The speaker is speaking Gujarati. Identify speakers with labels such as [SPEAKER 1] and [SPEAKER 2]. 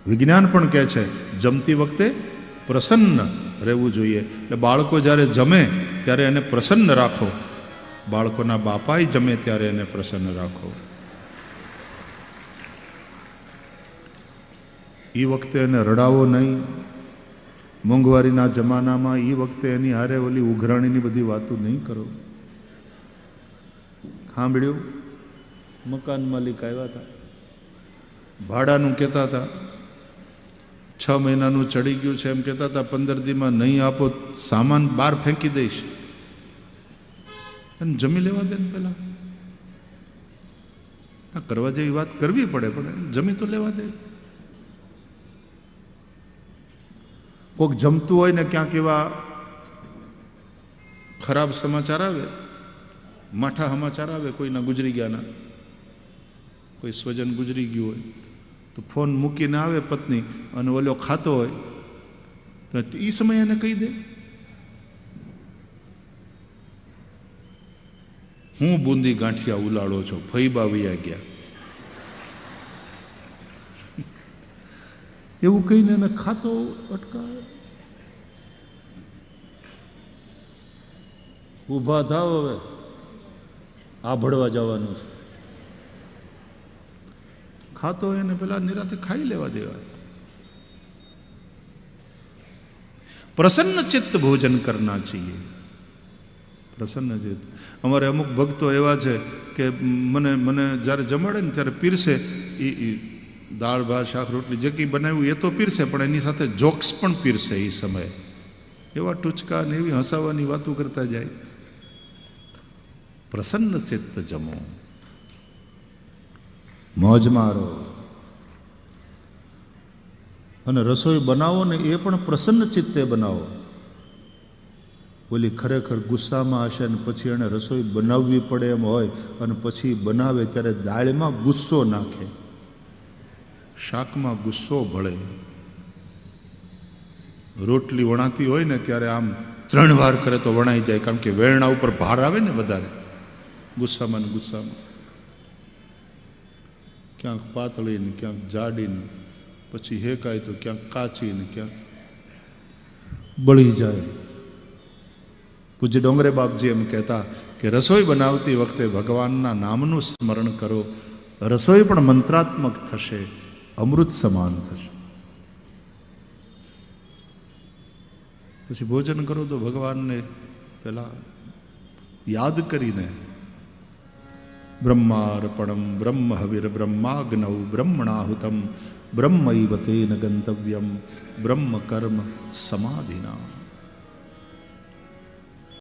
[SPEAKER 1] વિજ્ઞાન પણ કહે છે જમતી વખતે પ્રસન્ન રહેવું જોઈએ. એટલે બાળકો જ્યારે જમે ત્યારે એને પ્રસન્ન રાખો, બાળકોના બાપાએ જમે ત્યારે એને પ્રસન્ન રાખો. એ વખતે એને રડાવો નહીં. મોંઘવારીના જમાનામાં એ વખતે એની હારે ઓલી ઉઘરાણીની બધી વાતો નહીં કરો. સાંભળ્યું? મકાન માલિક આવ્યા હતા, ભાડાનું કહેતા હતા, 6 મહિનાનું ચડી ગયું છે એમ કહેતા હતા, 15 દીમાં નહીં આપો સામાન બહાર ફેંકી દઈશ. અને જમી લેવા દે ને પેલા. કરવા જેવી વાત કરવી પડે, પણ જમી તો લેવા દે. કોઈક જમતું હોય ને ક્યાંક એવા ખરાબ સમાચાર આવે, માઠા સમાચાર આવે કોઈના ગુજરી ગયાના, કોઈ સ્વજન ગુજરી ગયું હોય તો ફોન મૂકીને આવે પત્ની અને ઓલો ખાતો હોય તો એ સમયે એને કહી દે, હું બુંદી ગાંઠિયા ઉલાળો છો, ફઈબા વૈયા ગયા, એવું કહીને એને ખાતો અટકાવે. ઊભા થાવ, હવે આભળવા જવાનું છે. ખાતો એને પેલા નિરાતે ખાઈ લેવા દેવાય. પ્રસન્ન ચિત્ત ભોજન કરના चाहिए. પ્રસન્ન ચિત્ત. અમારે અમુક ભક્તો એવા છે કે મને જ્યારે જમાડે ને ત્યારે પીરસે, એ દાળ ભાત શાક રોટલી જે કંઈ બનાવ્યું એ તો પીરસે, પણ એની સાથે જોક્સ પણ પીરસે. એ સમયે એવા ટૂચકા ને એવી હસાવાની વાતો કરતા જાય. પ્રસન્ન ચિત્ત જમો, મોજ મારો. અને રસોઈ બનાવો ને એ પણ પ્રસન્ન ચિત્તે બનાવો. ઓલી ખરેખર ગુસ્સામાં હશે ને પછી એને રસોઈ બનાવવી પડે એમ હોય અને પછી બનાવે ત્યારે દાળમાં ગુસ્સો નાખે, શાકમાં ગુસ્સો ભળે. રોટલી વણાતી હોય ને ત્યારે આમ 3 વાર કરે તો વણાઈ જાય, કારણ કે વેરણા ઉપર ભાર આવે ને વધારે, ગુસ્સામાં ને ગુસ્સામાં. ક્યાંક પાતળી ને ક્યાંક જાડી ને, પછી હેકાય તો ક્યાંક કાચી ને ક્યાંક બળી જાય. પૂજ્ય ડોંગરે બાપજી એમ કહેતા કે રસોઈ બનાવતી વખતે ભગવાનના નામનું સ્મરણ કરો, રસોઈ પણ મંત્રાત્મક થશે, અમૃત સમાન થશે. પછી ભોજન કરો તો ભગવાનને પેલા યાદ કરીને, બ્રહ્માર્પણમ બ્રહ્મ હવિર બ્રહ્માગ્નૌ બ્રહ્મણાહુતમ બ્રહ્મૈવ તેન ગંતવ્યમ બ્રહ્મ કર્મ સમાધિના.